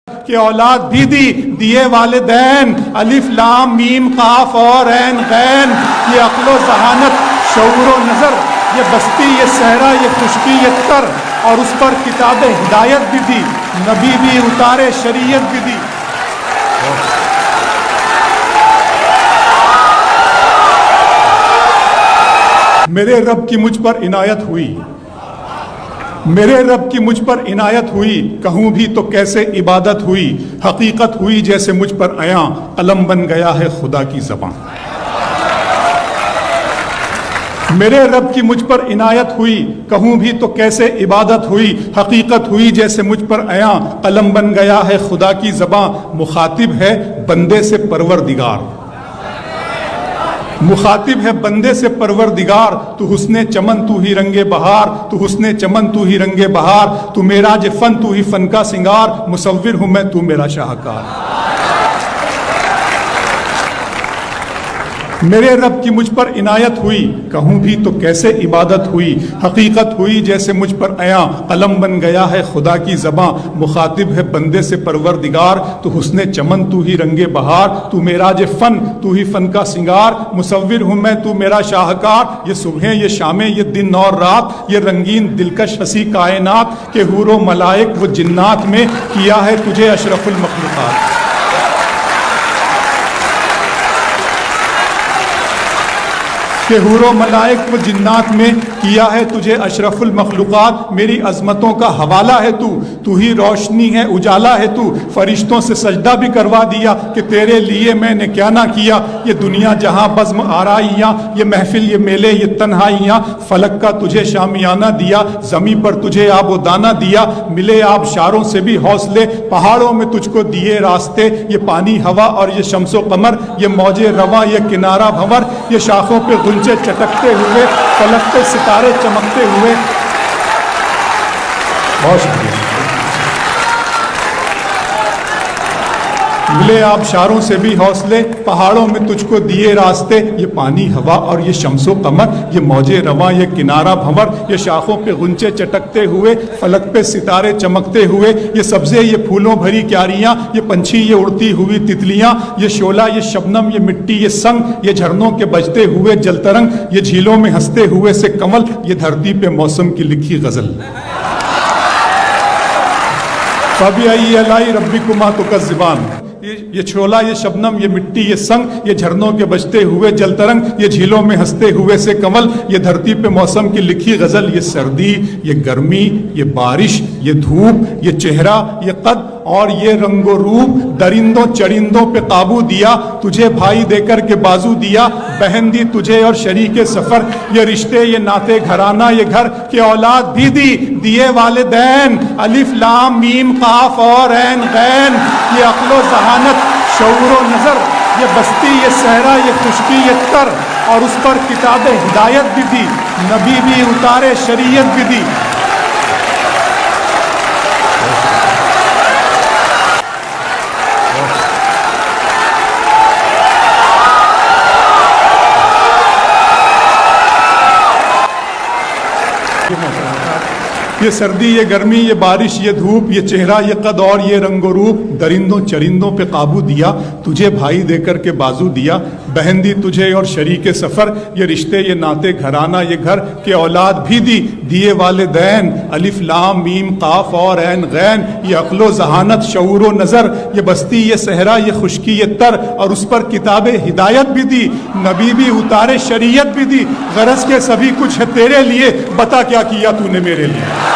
کہ اولاد بھی دیے والدین، الف لام میم قاف اور عین غین، یہ عقل و ذہانت، شعور و نظر، یہ بستی، یہ صحرا، یہ خشکی، یہ تر، اور اس پر کتاب ہدایت بھی دی، نبی بھی اتارے، شریعت بھی دی۔ میرے رب کی مجھ پر عنایت ہوئی، میرے رب کی مجھ پر عنایت ہوئی، کہوں بھی تو کیسے عبادت ہوئی، حقیقت ہوئی جیسے مجھ پر عیاں، قلم بن گیا ہے خدا کی زبان۔ میرے رب کی مجھ پر عنایت ہوئی، کہوں بھی تو کیسے عبادت ہوئی، حقیقت ہوئی جیسے مجھ پر عیاں، قلم بن گیا ہے خدا کی زبان۔ مخاطب ہے بندے سے پروردگار، مخاطب ہے بندے سے پروردگار، تو حسن چمن تو ہی رنگ بہار، تو حسن چمن تو ہی رنگ بہار، تو معراج فن تو ہی فن کا سنگار، مصور ہوں میں تو میرا شاہکار۔ میرے رب کی مجھ پر عنایت ہوئی، کہوں بھی تو کیسے عبادت ہوئی، حقیقت ہوئی جیسے مجھ پر عیاں، قلم بن گیا ہے خدا کی زباں۔ مخاطب ہے بندے سے پروردگار، تو حسن چمن تو ہی رنگ بہار، تو معراج فن تو ہی فن کا سنگار، مصور ہوں میں تو میرا شاہکار۔ یہ صبحیں، یہ شامیں، یہ دن اور رات، یہ رنگین دلکش ہنسی کائنات، کہ حور و ملائک و جنات میں کیا ہے تجھے اشرف المخلوقات۔ کہ حور و ملائک و جنات میں کیا ہے تجھے اشرف المخلوقات۔ میری عظمتوں کا حوالہ ہے تو ہی روشنی ہے، اجالا ہے تو، فرشتوں سے سجدہ بھی کروا دیا کہ تیرے لیے میں نے کیا نہ کیا۔ یہ دنیا جہاں بزم آرائیاں، یہ محفل، یہ میلے، یہ تنہائیاں، فلک کا تجھے شامیانہ دیا، زمین پر تجھے آب و دانہ دیا، ملے آبشاروں سے بھی حوصلے، پہاڑوں میں تجھ کو دیے راستے، یہ پانی ہوا اور یہ شمس و قمر، یہ موج رواں، یہ کنارہ بھنور، یہ شاخوں پہ غنچے چٹکتے ہوئے، فلک پہ ستارے چمکتے ہوئے۔ بہت شکریہ۔ ملے آبشاروں سے بھی حوصلے، پہاڑوں میں تجھ کو دیے راستے، یہ پانی ہوا اور یہ شمس و قمر، یہ موج رواں، یہ کنارہ بھنور، یہ شاخوں پہ غنچے چٹکتے ہوئے، فلک پہ ستارے چمکتے ہوئے، یہ سبزے، یہ پھولوں بھری کیاریاں، یہ پنچھی، یہ اڑتی ہوئی تتلیاں، یہ شعلہ، یہ شبنم، یہ مٹی، یہ سنگ، یہ جھرنوں کے بجتے ہوئے جل ترنگ، یہ جھیلوں میں ہنستے ہوئے سے کمل، یہ دھرتی پہ موسم کی لکھی غزل۔ فَبِأَيِّ آلَاءِ رَبِّكُمَا تُكَذِّبَانِ۔ یہ چھولا، یہ شبنم، یہ مٹی، یہ سنگ، یہ جھرنوں کے بجتے ہوئے جل ترنگ، یہ جھیلوں میں ہنستے ہوئے سے کمل، یہ دھرتی پہ موسم کی لکھی غزل۔ یہ سردی، یہ گرمی، یہ بارش، یہ دھوپ، یہ چہرہ، یہ قد اور یہ رنگ و روپ، درندوں چرندوں پہ قابو دیا، تجھے بھائی دے کر کے بازو دیا، بہن دی تجھے اور شریک سفر، یہ رشتے، یہ ناطے گھرانہ، یہ گھر، کہ اولاد بھی دیے والدین، الف لام میم قاف اور عین غین، یہ عقل و ذہانت، شعور و نظر، یہ بستی، یہ صحرا، یہ خشکی، یہ تر، اور اس پر کتاب ہدایت بھی دی، نبی بھی اتارے، شریعت بھی دی۔ یہ سردی، یہ گرمی، یہ بارش، یہ دھوپ، یہ چہرہ، یہ قد اور یہ رنگ و روپ، درندوں چرندوں پہ قابو دیا، تجھے بھائی دے کر کے بازو دیا، بہن دی تجھے اور شریک سفر، یہ رشتے، یہ ناطے گھرانہ، یہ گھر، کہ اولاد بھی دیے والدین، الف لام میم قاف اور عین غین، یہ عقل و ذہانت، شعور و نظر، یہ بستی، یہ صحرا، یہ خشکی، یہ تر، اور اس پر کتاب ہدایت بھی دی، نبی بھی اتارے، شریعت بھی دی۔ غرض کے سبھی کچھ ہے تیرے لیے، بتا کیا کیا تو نے میرے لیے۔